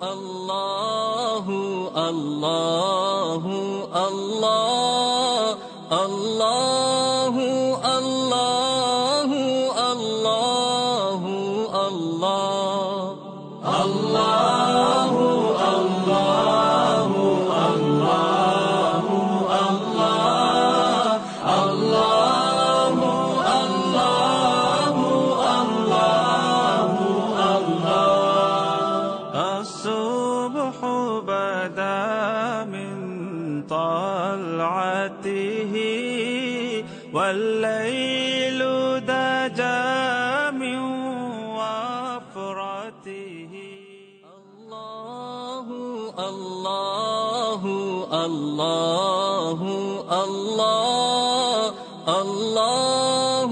الله الله الله الله الله الله الله الله الله الله الله الله الصبح بدا من طلعته والليل دجى من وفرته الله الله الله الله الله